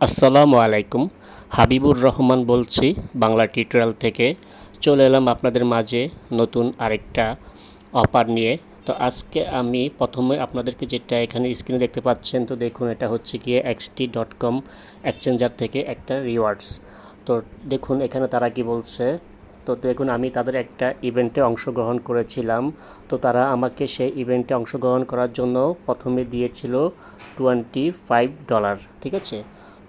আসসালামু আলাইকুম। হাবিবুর রহমান বলছি বাংলা টিউটোরিয়াল থেকে। চলে এলাম আপনাদের মাঝে নতুন আরেকটা অফার নিয়ে। তো আজকে আমি প্রথমে আপনাদেরকে যেটা এখানে স্ক্রিনে দেখতে পাচ্ছেন, তো দেখুন এটা হচ্ছে গিয়ে xt.com এক্সচেঞ্জার থেকে একটা রিওয়ার্ডস। তো দেখুন এখানে তারা কি বলছে। তো দেখুন আমি তাদের একটা ইভেন্টে অংশগ্রহণ করেছিলাম। তো তারা আমাকে সেই ইভেন্টে অংশগ্রহণ করার জন্য প্রথমে দিয়েছিল $25। ঠিক আছে।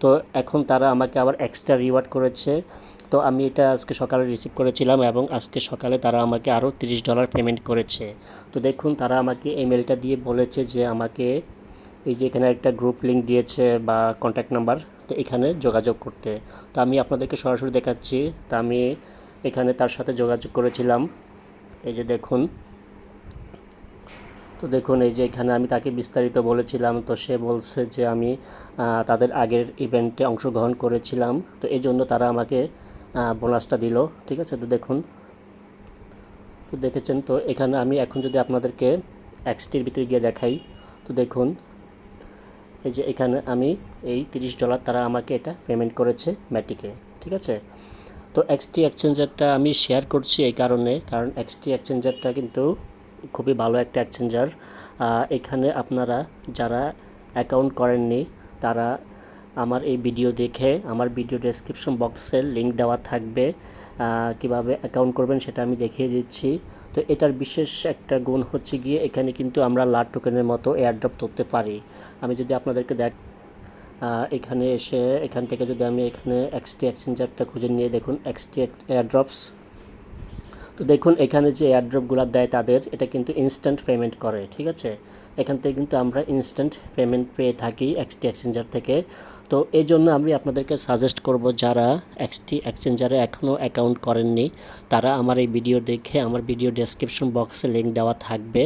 তো এখন তারা আমাকে আবার এক্সট্রা রিওয়ার্ড করেছে। তো আমি এটা আজকে সকালে রিসিভ করেছিলাম এবং আজকে সকালে তারা আমাকে আরও $30 পেমেন্ট করেছে। তো দেখুন তারা আমাকে ইমেলটা দিয়ে বলেছে যে আমাকে এই যে এখানে একটা গ্রুপ লিঙ্ক দিয়েছে বা কন্ট্যাক্ট নাম্বার, তো এখানে যোগাযোগ করতে। তো আমি আপনাদেরকে সরাসরি দেখাচ্ছি। তা আমি এখানে তার সাথে যোগাযোগ করেছিলাম। এই যে দেখুন, তো দেখুন এই যে এখানে আমি তাকে বিস্তারিত বলেছিলাম। তো সে বলছে যে আমি তাদের আগের ইভেন্টে অংশগ্রহণ করেছিলাম, তো এই জন্য তারা আমাকে বোনাসটা দিল। ঠিক আছে। তো দেখুন, তো দেখেছেন। তো এখানে আমি এখন যদি আপনাদেরকে এক্সটির ভিতরে গিয়ে দেখাই, তো দেখুন এই যে এখানে আমি এই $30 তারা আমাকে এটা পেমেন্ট করেছে ম্যাটিকে। ঠিক আছে। তো এক্সটি এক্সচেঞ্জারটা আমি শেয়ার করছি এই কারণ এক্সটি এক্সচেঞ্জারটা কিন্তু খুবই ভালো একটা এক্সচেঞ্জার। এখানে আপনারা যারা অ্যাকাউন্ট করেননি তারা আমার এই ভিডিও দেখে আমার ভিডিও ডেসক্রিপশন বক্সের লিঙ্ক দেওয়া থাকবে, কিভাবে অ্যাকাউন্ট করবেন সেটা আমি দেখিয়ে দিচ্ছি। তো এটার বিশেষ একটা গুণ হচ্ছে গিয়ে এখানে কিন্তু আমরা লাটোকেনের মতো এয়ারড্রপ করতে পারি। আমি যদি আপনাদেরকে এখানে এসে এখান থেকে যদি আমি এখানে এক্সটি এক্সচেঞ্জারটা খুঁজে নিয়ে দেখুন এক্সটি এয়ারড্রপস। তো দেখুন এখানে যে এয়ারড্রপগুলো দেয় তাদের এটা কিন্তু ইনস্ট্যান্ট পেমেন্ট করে। ঠিক আছে। এখান থেকে কিন্তু আমরা ইনস্ট্যান্ট পেমেন্ট পেয়ে থাকি এক্সটি এক্সচেঞ্জার থেকে। তো এই জন্য আমি আপনাদেরকে সাজেস্ট করব যারা এক্সটি এক্সচেঞ্জারে এখনও অ্যাকাউন্ট করেননি তারা আমার এই ভিডিও দেখে আমার ভিডিও ডেসক্রিপশন বক্সে লিঙ্ক দেওয়া থাকবে,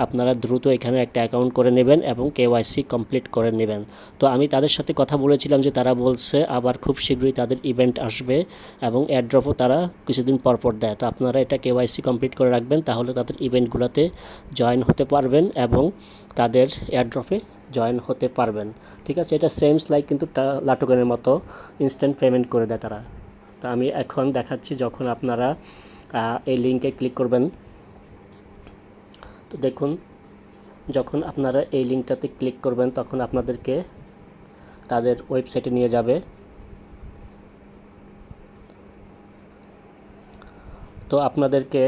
আপনারা দ্রুত এখানে একটা অ্যাকাউন্ট করে নেবেন এবং কেওয়াইসি কমপ্লিট করে নেবেন। তো আমি তাদের সাথে কথা বলেছিলাম যে তারা বলছে আবার খুব শীঘ্রই তাদের ইভেন্ট আসবে এবং এয়ারড্রপও তারা কিছুদিন পর পর দেয়। তো আপনারা এটা কেওয়াইসি কমপ্লিট করে রাখবেন, তাহলে তাদের ইভেন্টগুলোতে জয়েন হতে পারবেন এবং তাদের এয়ারড্রপে জয়েন হতে পারবেন। ঠিক আছে। এটা সেমস লাইক কিন্তু লাটোকেনের মতো ইনস্ট্যান্ট পেমেন্ট করে দেয় তারা। তো আমি এখন দেখাচ্ছি যখন আপনারা এই লিঙ্কে ক্লিক করবেন। তো দেখুন যখন আপনারা এই লিঙ্কটাতে ক্লিক করবেন তখন আপনাদেরকে তাদের ওয়েবসাইটে নিয়ে যাবে। তো আপনাদেরকে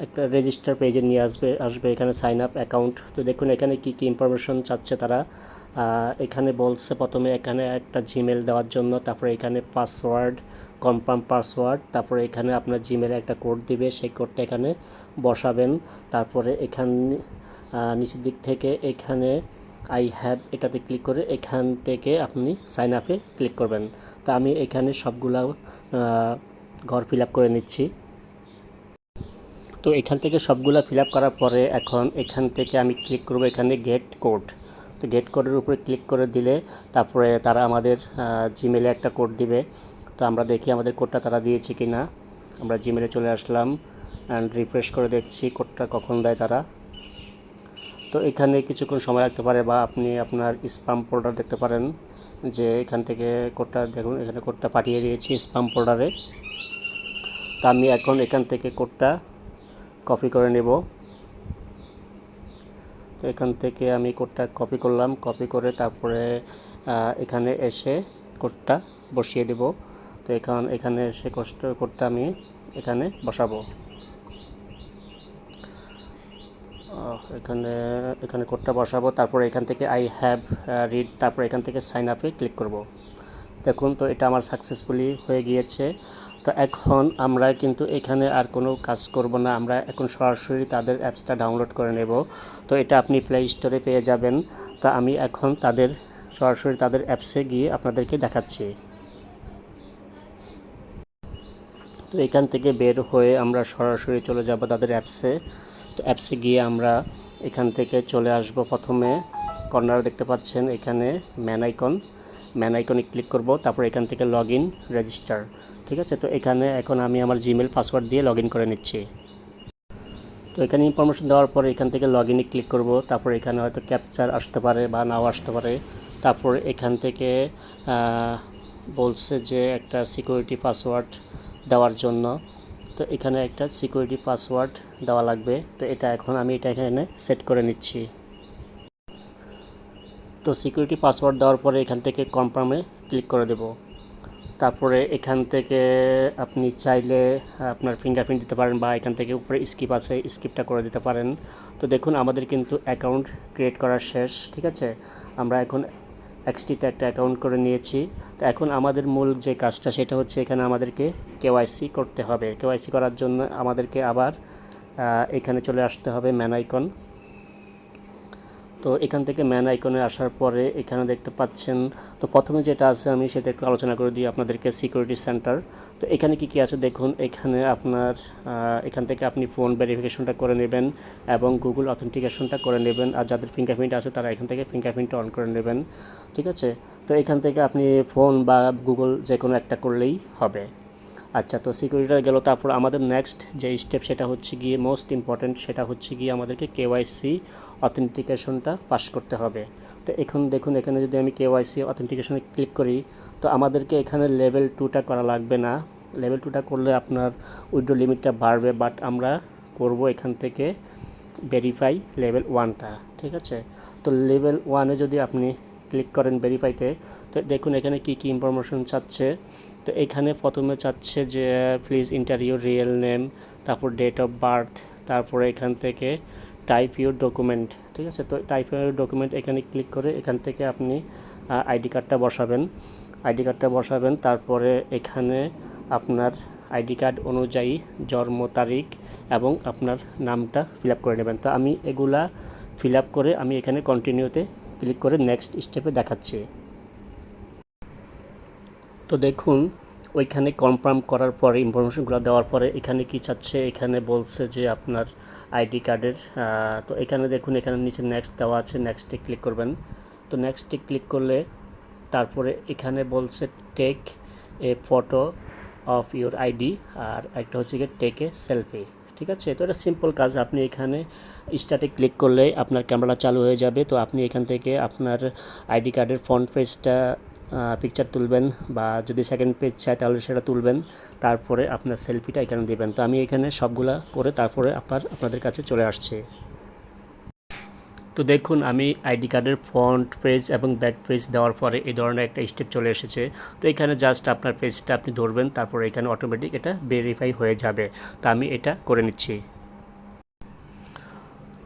একটা রেজিস্টার পেজে নিয়ে আসবে এখানে সাইন আপ অ্যাকাউন্ট। তো দেখুন এখানে কি কি ইনফরমেশন চাচ্ছে তারা। এখানে বলছে প্রথমে এখানে একটা জিমেল দেওয়ার জন্য, তারপরে এখানে পাসওয়ার্ড, কনফার্ম পাসওয়ার্ড, তারপরে এখানে আপনার জিমেলে একটা কোড দিবে, সেই কোডটা এখানে বসাবেন। তারপরে এখানে নিচের দিক থেকে এখানে আই হ্যাভ এটাতে ক্লিক করে এখান থেকে আপনি সাইন আপে ক্লিক করবেন। তা আমি এখানে সবগুলা ঘর ফিল আপ করে নিচ্ছি। তো এখান থেকে সবগুলা ফিল আপ করার পরে এখন এখান থেকে আমি ক্লিক করব এখানে গেট কোড। তো গেট কোডের উপরে ক্লিক করে দিলে তারপরে তারা আমাদের জিমেলে একটা কোড দিবে। তো আমরা দেখি আমাদের কোডটা তারা দিয়েছে কি না। আমরা জিমেলে চলে আসলাম অ্যান্ড রিফ্রেশ করে দেখছি কোডটা কখন দেয় তারা। তো এখানে কিছুক্ষণ সময় লাগতে পারে বা আপনি আপনার স্প্যাম ফোল্ডার দেখতে পারেন যে এখান থেকে কোডটা দেখুন, এখানে কোডটা পাঠিয়ে দিয়েছি স্প্যাম ফোল্ডারে। তো আমি এখন এখান থেকে কোডটা কপি করে নেব। তো এখান থেকে আমি কোডটা কপি করলাম, কপি করে তারপরে এখানে এসে কোডটা বসিয়ে দেব। তো এখানে এসে কোডটা আমি এখানে বসাবো। এখানে কোডটা বসাবো, তারপরে এখান থেকে আই হ্যাভ রিড, তারপরে এখান থেকে সাইন আপে ক্লিক করব। দেখুন তো এটা আমার সাকসেসফুলি হয়ে গিয়েছে। তো এখন আমরা কিন্তু এখানে আর কোনো কাজ করব না, আমরা এখন সরাসরি তাদের অ্যাপসটা ডাউনলোড করে নেব। তো এটা আপনি প্লে স্টোরে পেয়ে যাবেন। তো আমি এখন সরাসরি তাদের অ্যাপসে গিয়ে আপনাদেরকে দেখাচ্ছি। তো এখান থেকে বের হয়ে আমরা সরাসরি চলে যাব তাদের অ্যাপসে। তো অ্যাপসে গিয়ে আমরা এখান থেকে চলে আসব। প্রথমে কর্নারে দেখতে পাচ্ছেন এখানে ম্যান আইকনে ক্লিক করব, তারপর এখান থেকে লগ ইন রেজিস্টার। ঠিক আছে। তো এখানে এখন আমি আমার জিমেল পাসওয়ার্ড দিয়ে লগ ইন করে নিচ্ছি। তো এখানে ইনফরমেশন দেওয়ার পরে এখান থেকে লগ ইনে ক্লিক করব, তারপর এখানে হয়তো ক্যাপচার আসতে পারে বা নাও আসতে পারে। তো তারপর এখান থেকে বলছে যে একটা সিকিউরিটি পাসওয়ার্ড দেওয়ার জন্য। তো এখানে একটা সিকিউরিটি পাসওয়ার্ড দেওয়া লাগবে। তো এটা এখন আমি এটা এখানে সেট করে নিচ্ছি। তো সিকিউরিটি পাসওয়ার্ড দেওয়ার পরে এখান থেকে কনফার্মে ক্লিক করে দেব। তারপরে এখান থেকে আপনি চাইলে আপনার ফিঙ্গারপ্রিন্ট দিতে পারেন, বা এখান থেকে উপরে স্কিপ আছে, স্কিপটা করে দিতে পারেন। তো দেখুন আমাদের কিন্তু অ্যাকাউন্ট ক্রিয়েট করা শেষ। ঠিক আছে, আমরা এখন এক্সটিতে একটা অ্যাকাউন্ট করে নিয়েছি। তো এখন আমাদের মূল যে কাজটা সেটা হচ্ছে এখানে আমাদেরকে কেওয়াইসি করতে হবে। কেওয়াইসি করার জন্য আমাদেরকে আবার এখানে চলে আসতে হবে ম্যান আইকন। তো এখান থেকে ম্যান আইকনে আসার পরে এখানে দেখতে পাচ্ছেন, তো প্রথমে যেটা আছে আমি সেটা একটু আলোচনা করে দিই আপনাদেরকে, সিকিউরিটি সেন্টার। তো এখানে কি আছে দেখুন, এখানে আপনার এখান থেকে আপনি ফোন ভেরিফিকেশনটা করে নেবেন এবং গুগল অথেন্টিকেশনটা করে নেবেন। আর যাদের ফিঙ্গারপ্রিন্ট আছে তারা এখান থেকে ফিঙ্গারপ্রিন্টটা অন করে নেবেন। ঠিক আছে, তো এখান থেকে আপনি ফোন বা গুগল যে কোনো একটা করলেই হবে। আচ্ছা, তো সিকিউরিটি গেল। তারপর আমাদের নেক্সট যে স্টেপ সেটা হচ্ছে গিয়ে মোস্ট ইম্পর্ট্যান্ট, সেটা হচ্ছে গিয়ে আমাদেরকে কেওয়াইসি অথেন্টিকেশনটা পাস করতে হবে। তো এখন দেখুন, এখানে যদি আমি কেওয়াইসি অথেন্টিকেশনে ক্লিক করি, তো আমাদেরকে এখানে লেভেল 2টা করা লাগবে না। লেভেল 2টা করলে আপনার উইথড্র লিমিটটা বাড়বে, বাট আমরা করব এখান থেকে ভেরিফাই লেভেল 1টা। ঠিক আছে, তো লেভেল 1-এ যদি আপনি ক্লিক করেন ভেরিফাইতে, তো দেখুন এখানে কি কি ইনফরমেশন চাচ্ছে। তো এখানে প্রথমে চাচ্ছে যে please enter your real name, তারপর ডেট অফ বার্থ, তারপরে এখান থেকে টাইপ ইউর ডকুমেন্ট। ঠিক আছে, তো টাইপ ইউর ডকুমেন্ট এখানে ক্লিক করে এখান থেকে আপনি আইডি কার্ডটা বসাবেন। তারপরে এখানে আপনার আইডি কার্ড অনুযায়ী জন্ম তারিখ এবং আপনার নামটা ফিল আপ করে নেবেন। তো আমি এগুলা ফিল আপ করে আমি এখানে কন্টিনিউতে ক্লিক করে নেক্সট স্টেপে দেখাচ্ছি। তো দেখুন ওইখানে কনফার্ম করার পরে ইনফরমেশনগুলো দেওয়ার পরে এখানে কি চাচ্ছে, এখানে বলছে যে আপনার আইডি কার্ডের, তো এখানে দেখুন এখানে নিচে নেক্সট দেওয়া আছে, নেক্সটে ক্লিক করবেন। তো নেক্সটে ক্লিক করলে তারপরে এখানে বলছে take a photo of your ID, আর একটা হচ্ছে গিয়ে টেক এ সেলফি। ঠিক আছে, তো এটা সিম্পল কাজ। আপনি এখানে স্টার্টে ক্লিক করলে আপনার ক্যামেরা চালু হয়ে যাবে। তো আপনি এখান থেকে আপনার আইডি কার্ডের ফ্রন্ট পেজটা পিকচার তুলবেন, বা যদি সেকেন্ড পেজ চাই তাহলে সেটা তুলবেন। তারপরে আপনার সেলফিটা এখানে দেবেন। তো আমি এখানে সবগুলা করে তারপরে আপনাদের কাছে চলে আসছে। তো দেখুন আমি আইডি কার্ডের ফ্রন্ট পেজ এবং ব্যাক পেজ দেওয়ার পরে এই ধরনের একটা স্টেপ চলে এসেছে। তো এখানে জাস্ট আপনার পেজটা আপনি ধরবেন, তারপরে এখানে অটোমেটিক এটা ভেরিফাই হয়ে যাবে। তো আমি এটা করে নিচ্ছি।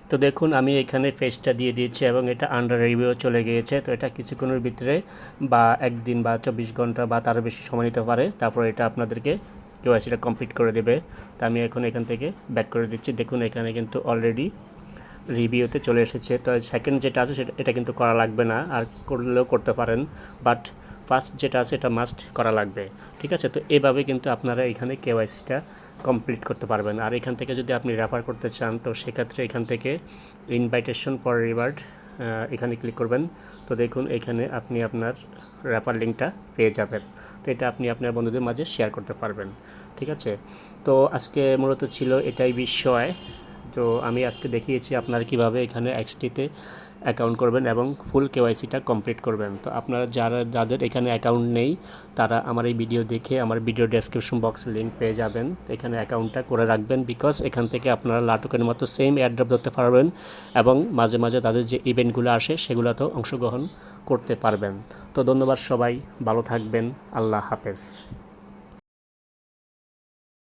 তো দেখুন আমি এখানে পেজটা দিয়ে দিয়েছি এবং এটা আন্ডার রিভিউ চলে গিয়েছে। তো এটা কিছুক্ষণের ভিতরে বা একদিন বা 24 ঘন্টা বা তারও বেশি সময় নিতে পারে, তারপর এটা আপনাদেরকে কেওয়াইসিটা কমপ্লিট করে দেবে। তো আমি এখন এখান থেকে ব্যাক করে দিচ্ছি। দেখুন এখানে কিন্তু অলরেডি রিভিউতে চলে এসেছে। তো সেকেন্ড যেটা আছে সেটা এটা কিন্তু করা লাগবে না, আর করলেও করতে পারেন, বাট ফার্স্ট যেটা আছে এটা মাস্ট করা লাগবে। ঠিক আছে, তো এভাবে কিন্তু আপনারা এখানে কেওয়াইসিটা কমপ্লিট করতে পারবেন। আর এখান থেকে যদি আপনি রেফার করতে চান, তো সেক্ষেত্রে এখান থেকে ইনভাইটেশন ফর রিওয়ার্ড এখানে ক্লিক করবেন। তো দেখুন এখানে আপনি আপনার রেফার লিঙ্কটা পেয়ে যাবেন। তো এটা আপনি আপনার বন্ধুদের মাঝে শেয়ার করতে পারবেন। ঠিক আছে, তো আজকে মূলত ছিল এটাই বিষয়। তো আমি আজকে দেখিয়েছি আপনারা কীভাবে এখানে এক্সটিতে অ্যাকাউন্ট করবেন এবং ফুল কেওয়াইসিটা কমপ্লিট করবেন। তো আপনারা যাদের এখানে অ্যাকাউন্ট নেই তারা আমার এই ভিডিও দেখে আমার ভিডিও ডেসক্রিপশন বক্সে লিঙ্ক পেয়ে যাবেন। এখানে অ্যাকাউন্টটা করে রাখবেন, বিকজ এখান থেকে আপনারা লাটকের মতো সেম এয়ারড্রপ ধরতে পারবেন এবং মাঝে মাঝে তাদের যে ইভেন্টগুলো আসে সেগুলোতেও অংশগ্রহণ করতে পারবেন। তো ধন্যবাদ, সবাই ভালো থাকবেন, আল্লাহ হাফেজ।